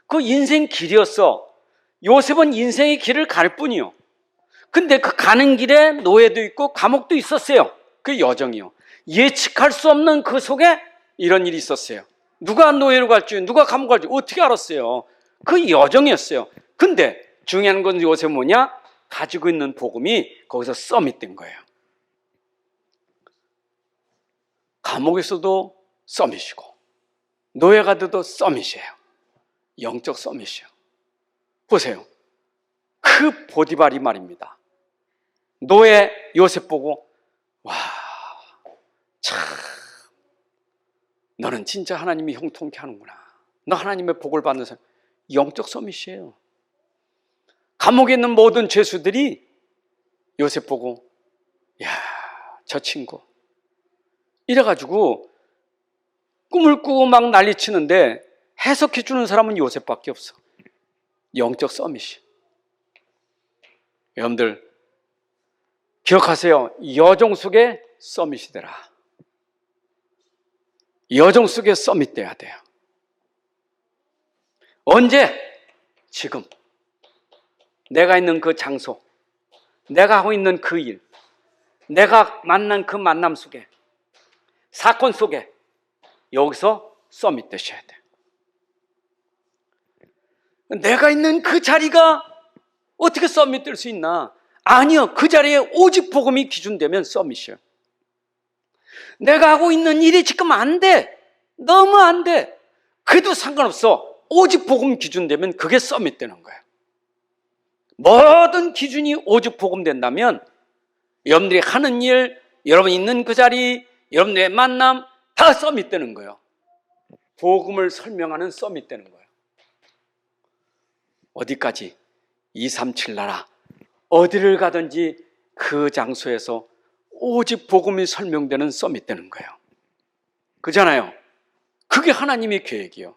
그 인생 길이었어. 요셉은 인생의 길을 갈 뿐이요. 근데 그 가는 길에 노예도 있고 감옥도 있었어요. 그 여정이요. 예측할 수 없는 그 속에 이런 일이 있었어요. 누가 노예로 갈지, 누가 감옥 갈지 어떻게 알았어요? 그 여정이었어요. 근데 중요한 건 요셉은 뭐냐? 가지고 있는 복음이 거기서 서밋된 거예요. 감옥에서도 서밋이고 노예가 돼도 서밋이에요. 영적 서밋이에요. 보세요. 그 보디발이 말입니다. 노예 요셉 보고 와, 참 너는 진짜 하나님이 형통케 하는구나. 너 하나님의 복을 받는 사람. 영적 서밋이에요. 감옥에 있는 모든 죄수들이 요셉 보고 야, 저 친구 이래가지고 꿈을 꾸고 막 난리치는데 해석해 주는 사람은 요셉밖에 없어. 영적 서밋이. 여러분들 기억하세요. 여정 속에 서밋이 되라. 여정 속에 서밋 돼야 돼요. 언제? 지금. 내가 있는 그 장소, 내가 하고 있는 그 일, 내가 만난 그 만남 속에, 사건 속에, 여기서 서밋 되셔야 돼요. 내가 있는 그 자리가 어떻게 서밋 될 수 있나? 아니요. 그 자리에 오직 복음이 기준되면 서밋이에요. 내가 하고 있는 일이 지금 안 돼. 너무 안 돼. 그래도 상관없어. 오직 복음 기준되면 그게 서밋 되는 거예요. 모든 기준이 오직 복음 된다면 여러분들이 하는 일, 여러분 있는 그 자리, 여러분들의 만남 다 서밋 되는 거예요. 복음을 설명하는 서밋 되는 거예요. 어디까지? 237 나라. 어디를 가든지 그 장소에서 오직 복음이 설명되는 서밋 되는 거예요. 그잖아요. 그게 하나님의 계획이에요.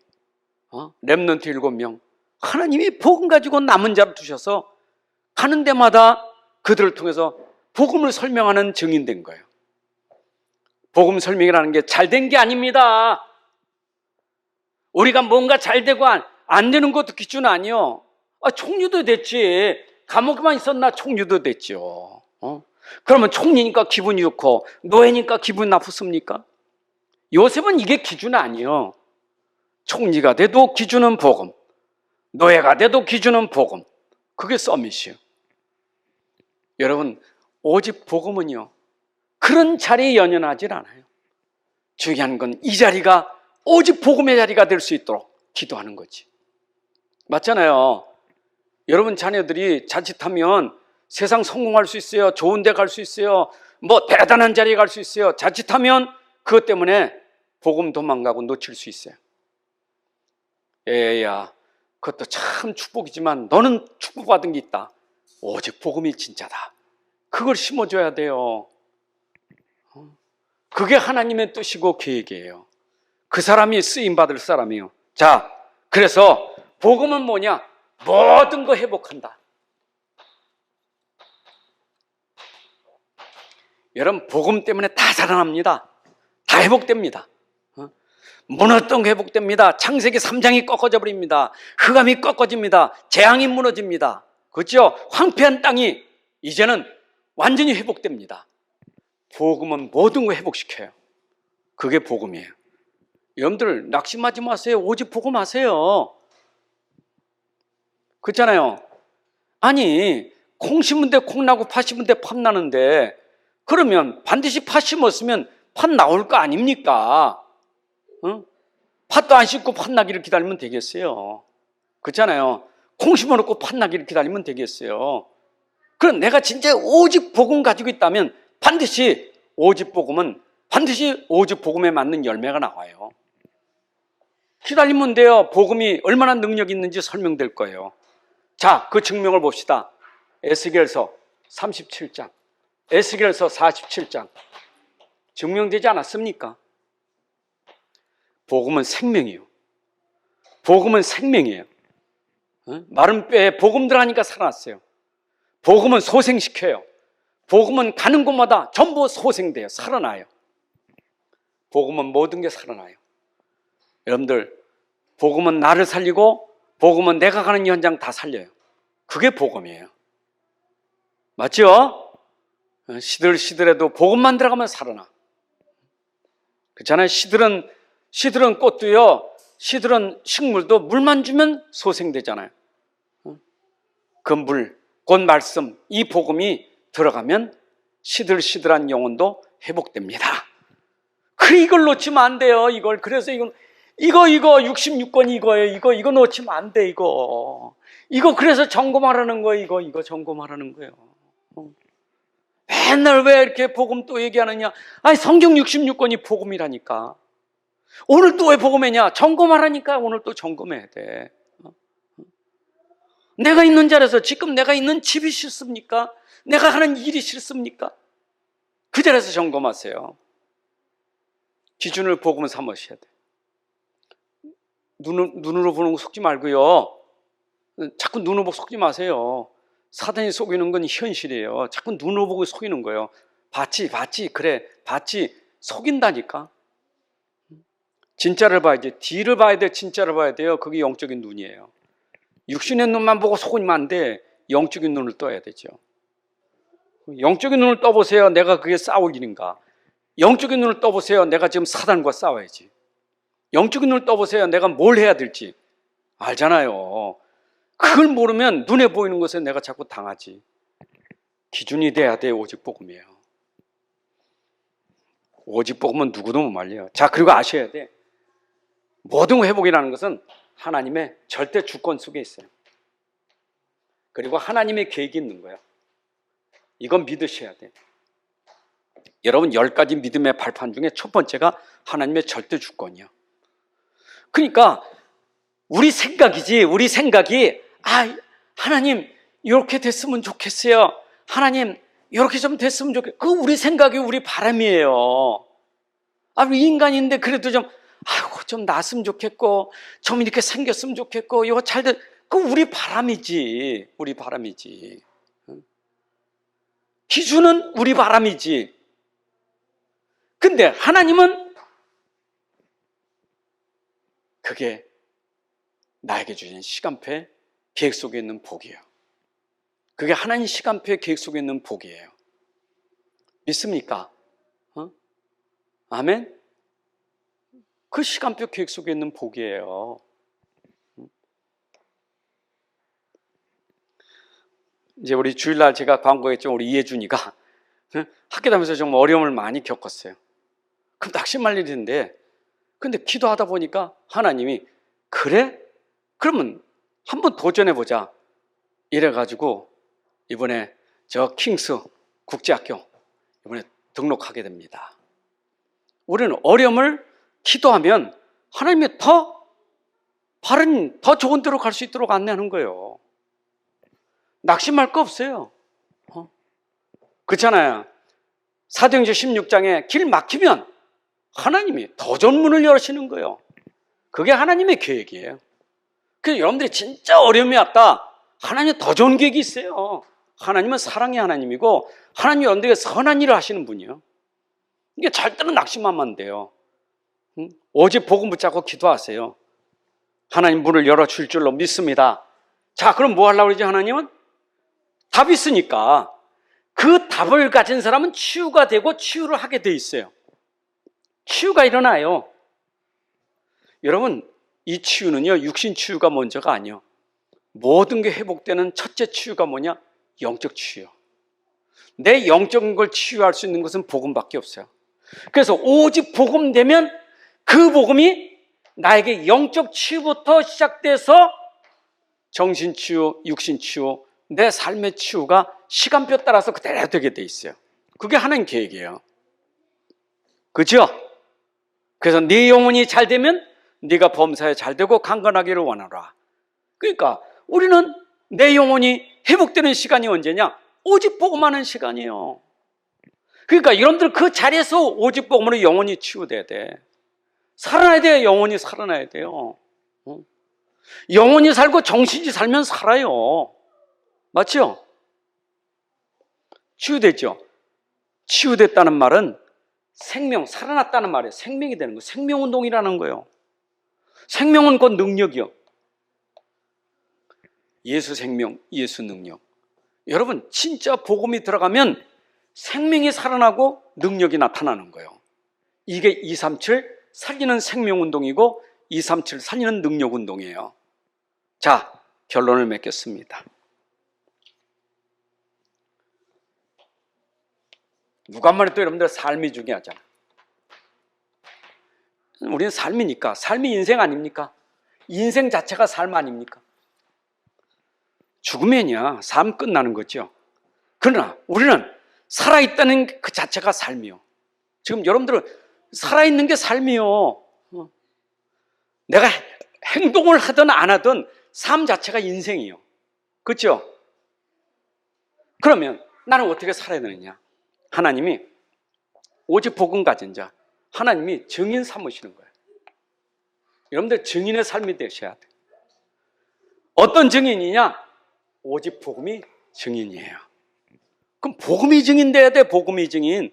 렘넌트 7명. 하나님이 복음 가지고 남은 자를 두셔서 가는 데마다 그들을 통해서 복음을 설명하는 증인된 거예요. 복음 설명이라는 게 잘된 게 아닙니다. 우리가 뭔가 잘 되고 안 되는 것도 기준 아니요. 총리도 됐지. 감옥에만 있었나 총리도 됐죠. 그러면 총리니까 기분이 좋고 노예니까 기분이 나쁘습니까? 요셉은 이게 기준 아니에요. 총리가 돼도 기준은 복음, 노예가 돼도 기준은 복음. 그게 서밋이에요. 여러분, 오직 복음은요, 그런 자리에 연연하질 않아요. 중요한 건 이 자리가 오직 복음의 자리가 될 수 있도록 기도하는 거지. 맞잖아요. 여러분 자녀들이 자칫하면 세상 성공할 수 있어요. 좋은 데 갈 수 있어요. 뭐 대단한 자리에 갈 수 있어요. 자칫하면 그것 때문에 복음 도망가고 놓칠 수 있어요. 얘야, 그것도 참 축복이지만 너는 축복받은 게 있다. 오직 복음이 진짜다. 그걸 심어줘야 돼요. 그게 하나님의 뜻이고 계획이에요. 그 사람이 쓰임받을 사람이에요. 자, 그래서 복음은 뭐냐? 모든 거 회복한다. 여러분, 복음 때문에 다 살아납니다. 다 회복됩니다. 무너졌던 거 회복됩니다. 창세기 3장이 꺾어져 버립니다. 흑암이 꺾어집니다. 재앙이 무너집니다. 그렇죠? 황폐한 땅이 이제는 완전히 회복됩니다. 복음은 모든 거 회복시켜요. 그게 복음이에요. 여러분들 낙심하지 마세요. 오직 복음 하세요. 그렇잖아요. 아니, 콩 심은 데 콩 나고 팥 심은 데 팥 나는데 그러면 반드시 팥 심었으면 팥 나올 거 아닙니까? 팥도 안 심고 팥 나기를 기다리면 되겠어요. 그렇잖아요. 콩 심어놓고 팥 나기를 기다리면 되겠어요. 그럼 내가 진짜 오직 복음 가지고 있다면 반드시 오직 복음은 반드시 오직 복음에 맞는 열매가 나와요. 기다리면 돼요. 복음이 얼마나 능력이 있는지 설명될 거예요. 자, 그 증명을 봅시다. 에스겔서 37장, 에스겔서 47장. 증명되지 않았습니까? 복음은 생명이에요. 복음은 생명이에요. 마른 뼈에 복음 들어가니까 살아났어요. 복음은 소생시켜요. 복음은 가는 곳마다 전부 소생돼요. 살아나요. 복음은 모든 게 살아나요. 여러분들, 복음은 나를 살리고 복음은 내가 가는 현장 다 살려요. 그게 복음이에요. 맞죠? 시들시들해도 복음만 들어가면 살아나. 그렇잖아요. 시들은 꽃도요, 시들은 식물도 물만 주면 소생되잖아요. 그 물, 곧 말씀, 이 복음이 들어가면 시들시들한 영혼도 회복됩니다. 이걸 놓치면 안 돼요. 이걸. 그래서 이거 66권 이거예요. 이거 놓치면 안 돼. 이거 그래서 점검하라는 거예요. 이거 점검하라는 거예요. 맨날 왜 이렇게 복음 또 얘기하느냐? 아니, 성경 66권이 복음이라니까. 오늘 또 왜 복음이냐? 점검하라니까. 오늘 또 점검해야 돼. 내가 있는 자리에서 지금 내가 있는 집이 싫습니까? 내가 하는 일이 싫습니까? 그 자리에서 점검하세요. 기준을 복음을 삼으셔야 돼. 눈으로 보는 거 속지 말고요. 자꾸 눈으로 보고 속지 마세요. 사단이 속이는 건 현실이에요. 자꾸 눈으로 보고 속이는 거예요. 봤지, 그래, 봤지. 속인다니까. 진짜를 봐야지. 뒤를 봐야 돼, 진짜를 봐야 돼요. 그게 영적인 눈이에요. 육신의 눈만 보고 속으면 안 돼. 영적인 눈을 떠야 되죠. 영적인 눈을 떠보세요. 내가 그게 싸울 일인가? 영적인 눈을 떠보세요. 내가 지금 사단과 싸워야지. 영적인 눈을 떠보세요. 내가 뭘 해야 될지 알잖아요. 그걸 모르면 눈에 보이는 것에 내가 자꾸 당하지. 기준이 돼야 돼. 오직 복음이에요. 오직 복음은 누구도 못 말려요. 자, 그리고 아셔야 돼. 모든 회복이라는 것은 하나님의 절대 주권 속에 있어요. 그리고 하나님의 계획이 있는 거예요. 이건 믿으셔야 돼. 여러분, 10가지 믿음의 발판 중에 첫 번째가 하나님의 절대 주권이요. 그러니까 우리 생각이지, 우리 생각이 하나님 이렇게 됐으면 좋겠어요. 하나님 이렇게 좀 됐으면 좋겠어요. 그 우리 생각이 우리 바람이에요. 우리 인간인데 그래도 좀 나았으면 좋겠고, 좀 이렇게 생겼으면 좋겠고, 이거 잘 돼. 그 우리 바람이지, 우리 바람이지. 기준은 우리 바람이지. 근데 하나님은 그게 나에게 주신 시간표의 계획 속에 있는 복이에요. 그게 하나님 시간표의 계획 속에 있는 복이에요. 믿습니까? 아멘? 그 시간표 계획 속에 있는 복이에요. 이제 우리 주일날 제가 광고했죠. 우리 이혜준이가 학교 다니면서 정말 어려움을 많이 겪었어요. 그럼 낙심할 일인데, 근데 기도하다 보니까 하나님이 그래? 그러면 한번 도전해보자. 이래가지고 이번에 저 킹스 국제학교 이번에 등록하게 됩니다. 우리는 어려움을 기도하면 하나님이 더 바른, 더 좋은 데로 갈 수 있도록 안내하는 거예요. 낙심할 거 없어요. 그렇잖아요. 사도행전 16장에 길 막히면 하나님이 더 좋은 문을 열으시는 거예요. 그게 하나님의 계획이에요. 그래서 여러분들이 진짜 어려움이 왔다. 하나님이 더 좋은 계획이 있어요. 하나님은 사랑의 하나님이고 하나님이 여러분들에게 선한 일을 하시는 분이에요. 이게 절대로 낙심하면 안 돼요. 오직 복음 붙잡고 기도하세요. 하나님 문을 열어줄 줄로 믿습니다. 자, 그럼 뭐 하려고 그러지 하나님은? 답이 있으니까 그 답을 가진 사람은 치유가 되고 치유를 하게 돼 있어요. 치유가 일어나요. 여러분, 이 치유는요, 육신 치유가 먼저가 아니에요. 모든 게 회복되는 첫째 치유가 뭐냐? 영적 치유. 내 영적인 걸 치유할 수 있는 것은 복음밖에 없어요. 그래서 오직 복음 되면 그 복음이 나에게 영적 치유부터 시작돼서 정신 치유, 육신 치유, 내 삶의 치유가 시간표 따라서 그대로 되게 돼 있어요. 그게 하나님 계획이에요. 그죠? 그래서 네 영혼이 잘 되면 네가 범사에 잘 되고 강건하기를 원하라. 그러니까 우리는 내 영혼이 회복되는 시간이 언제냐? 오직 복음하는 시간이에요. 그러니까 여러분들 그 자리에서 오직 복음으로 영혼이 치유돼야 돼. 살아나야 돼요. 영혼이 살아나야 돼요. 영혼이 살고 정신이 살면 살아요. 맞죠? 치유됐죠? 치유됐다는 말은 생명, 살아났다는 말이에요. 생명이 되는 거예요. 생명운동이라는 거예요. 생명은 곧 능력이요. 예수 생명, 예수 능력. 여러분, 진짜 복음이 들어가면 생명이 살아나고 능력이 나타나는 거예요. 이게 237 살리는 생명운동이고 237 살리는 능력운동이에요. 자, 결론을 맺겠습니다. 누가 말해도 여러분들 삶이 중요하잖아. 우리는 삶이니까. 삶이 인생 아닙니까? 인생 자체가 삶 아닙니까? 죽으면야 삶 끝나는 거죠. 그러나 우리는 살아있다는 그 자체가 삶이요. 지금 여러분들은 살아있는 게 삶이요. 내가 행동을 하든 안 하든 삶 자체가 인생이요. 그렇죠? 그러면 나는 어떻게 살아야 되느냐? 하나님이 오직 복음 가진 자, 하나님이 증인 삼으시는 거예요. 여러분들 증인의 삶이 되셔야 돼요. 어떤 증인이냐? 오직 복음이 증인이에요. 그럼 복음이 증인돼야 돼. 복음이 증인.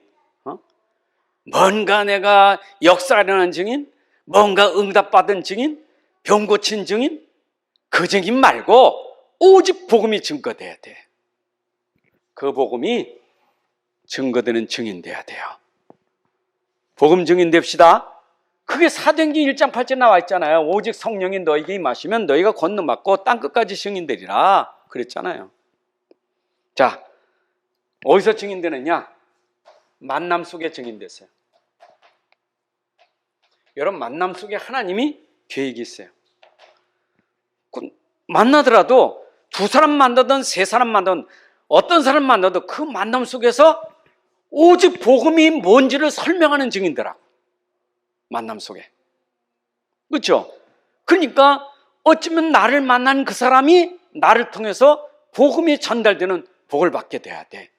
뭔가 내가 역사 일어난 증인, 뭔가 응답받은 증인, 병 고친 증인, 그 증인 말고 오직 복음이 증거돼야 돼. 그 복음이 증거되는 증인 돼야 돼요. 복음 증인 됩시다. 그게 사도행전 1장 8절 나와 있잖아요. 오직 성령이 너에게 임하시면 너희가 건너맞고 땅끝까지 증인되리라 그랬잖아요. 자, 어디서 증인되느냐? 만남 속에 증인됐어요. 여러분, 만남 속에 하나님이 계획이 있어요. 만나더라도 두 사람 만나든 세 사람 만나든 어떤 사람 만나도 그 만남 속에서 오직 복음이 뭔지를 설명하는 증인들하고 만남 속에. 그렇죠? 그러니까 어쩌면 나를 만난 그 사람이 나를 통해서 복음이 전달되는 복을 받게 돼야 돼.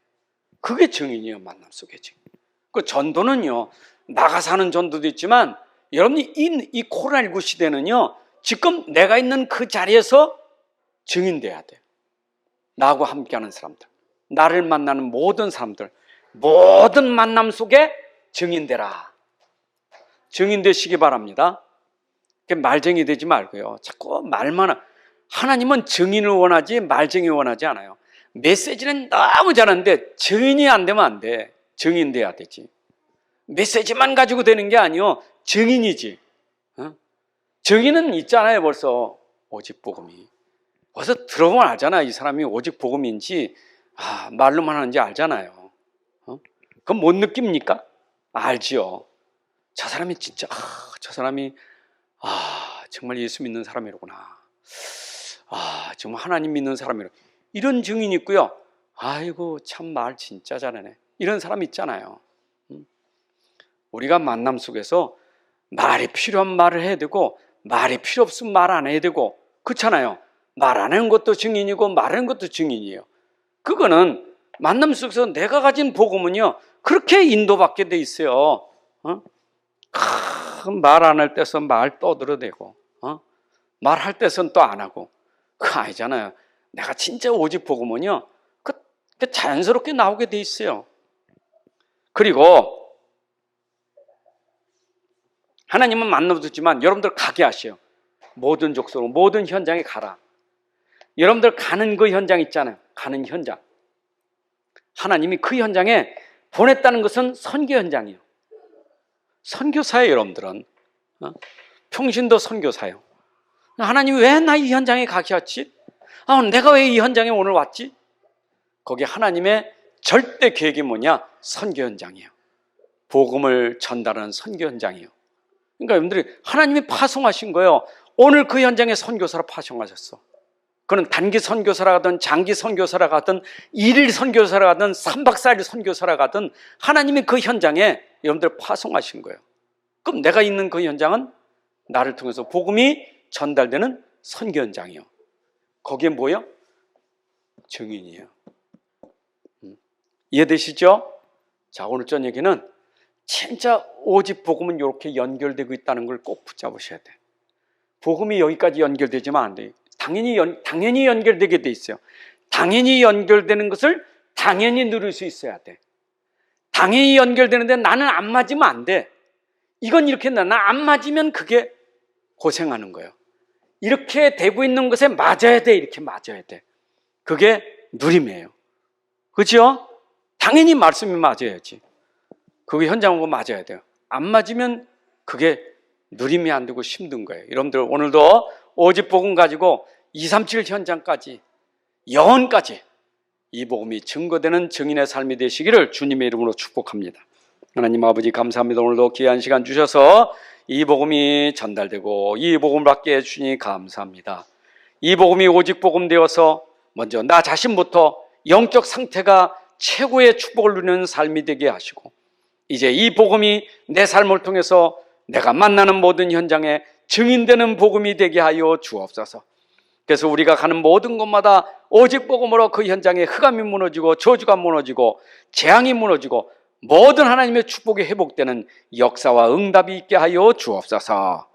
그게 증인이에요. 만남 속의 증인. 그 전도는요, 나가서 하는 전도도 있지만 여러분이 이 코로나19 시대는요, 지금 내가 있는 그 자리에서 증인돼야 돼. 나하고 함께하는 사람들, 나를 만나는 모든 사람들, 모든 만남 속에 증인되라. 증인되시기 바랍니다. 말쟁이 되지 말고요. 자꾸 말만. 하나님은 증인을 원하지 말쟁이 원하지 않아요. 메시지는 너무 잘하는데 증인이 안 되면 안 돼. 증인돼야 되지. 메시지만 가지고 되는 게 아니요, 증인이지. 증인은 있잖아요. 벌써 오직 복음이. 벌써 들어보면 알잖아. 이 사람이 오직 복음인지 말로만 하는지 알잖아요. 그럼 못 느낍니까? 알지요. 저 사람이 진짜 저 사람이 정말 예수 믿는 사람이로구나. 정말 하나님 믿는 사람이로. 이런 증인이 있고요. 아이고 참 말 진짜 잘하네. 이런 사람 있잖아요. 우리가 만남 속에서 말이 필요한 말을 해야 되고 말이 필요 없으면 말 안 해야 되고 그렇잖아요. 말 안 하는 것도 증인이고 말하는 것도 증인이에요. 그거는 만남 속에서 내가 가진 복음은요, 그렇게 인도받게 돼 있어요. 말 안 할 때선 말 떠들어대고 말할 때선 또 안 하고 그거 아니잖아요. 내가 진짜 오직 복음은요, 그 자연스럽게 나오게 돼 있어요. 그리고 하나님은 만나주지만 여러분들 가게 하셔요. 모든 족속으로 모든 현장에 가라. 여러분들 가는 그 현장 있잖아요. 가는 현장. 하나님이 그 현장에 보냈다는 것은 선교 현장이에요. 선교사예요. 여러분들은 평신도 선교사예요. 하나님이 왜 나 이 현장에 가게 했지? 내가 왜 이 현장에 오늘 왔지? 거기 하나님의 절대 계획이 뭐냐? 선교 현장이에요. 복음을 전달하는 선교 현장이에요. 그러니까 여러분들이 하나님이 파송하신 거예요. 오늘 그 현장에 선교사로 파송하셨어. 그는 단기 선교사라 가든 장기 선교사라 가든 1일 선교사라 가든 3박 4일 선교사라 가든 하나님이 그 현장에 여러분들 파송하신 거예요. 그럼 내가 있는 그 현장은 나를 통해서 복음이 전달되는 선교 현장이에요. 거기에 뭐예요? 증인이에요. 이해되시죠? 자, 오늘 저녁에는 진짜 오직 복음은 이렇게 연결되고 있다는 걸 꼭 붙잡으셔야 돼. 복음이 여기까지 연결되지만 안 돼요. 당연히 연결되게 돼 있어요. 당연히 연결되는 것을 당연히 누릴 수 있어야 돼. 당연히 연결되는데 나는 안 맞으면 안 돼. 이건 이렇게 나 안 맞으면 그게 고생하는 거예요. 이렇게 되고 있는 것에 맞아야 돼. 이렇게 맞아야 돼. 그게 누림이에요. 그렇죠? 당연히 말씀이 맞아야지. 그게 현장하고 맞아야 돼요. 안 맞으면 그게 누림이 안 되고 힘든 거예요. 여러분들 오늘도 오직 복음 가지고 237 현장까지 영원까지 이 복음이 증거되는 증인의 삶이 되시기를 주님의 이름으로 축복합니다. 하나님 아버지 감사합니다. 오늘도 귀한 시간 주셔서 이 복음이 전달되고 이 복음을 받게 해주시니 감사합니다. 이 복음이 오직 복음 되어서 먼저 나 자신부터 영적 상태가 최고의 축복을 누리는 삶이 되게 하시고 이제 이 복음이 내 삶을 통해서 내가 만나는 모든 현장에 증인되는 복음이 되게 하여 주옵소서. 그래서 우리가 가는 모든 곳마다 오직 복음으로 그 현장에 흑암이 무너지고 저주가 무너지고 재앙이 무너지고 모든 하나님의 축복이 회복되는 역사와 응답이 있게 하여 주옵소서.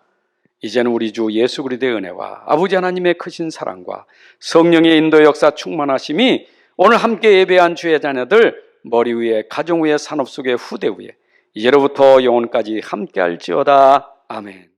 이제는 우리 주 예수 그리스도의 은혜와 아버지 하나님의 크신 사랑과 성령의 인도 역사 충만하심이 오늘 함께 예배한 주의 자녀들 머리 위에 가정 위에 산업 속에 후대 위에 이제로부터 영원까지 함께 할지어다. 아멘.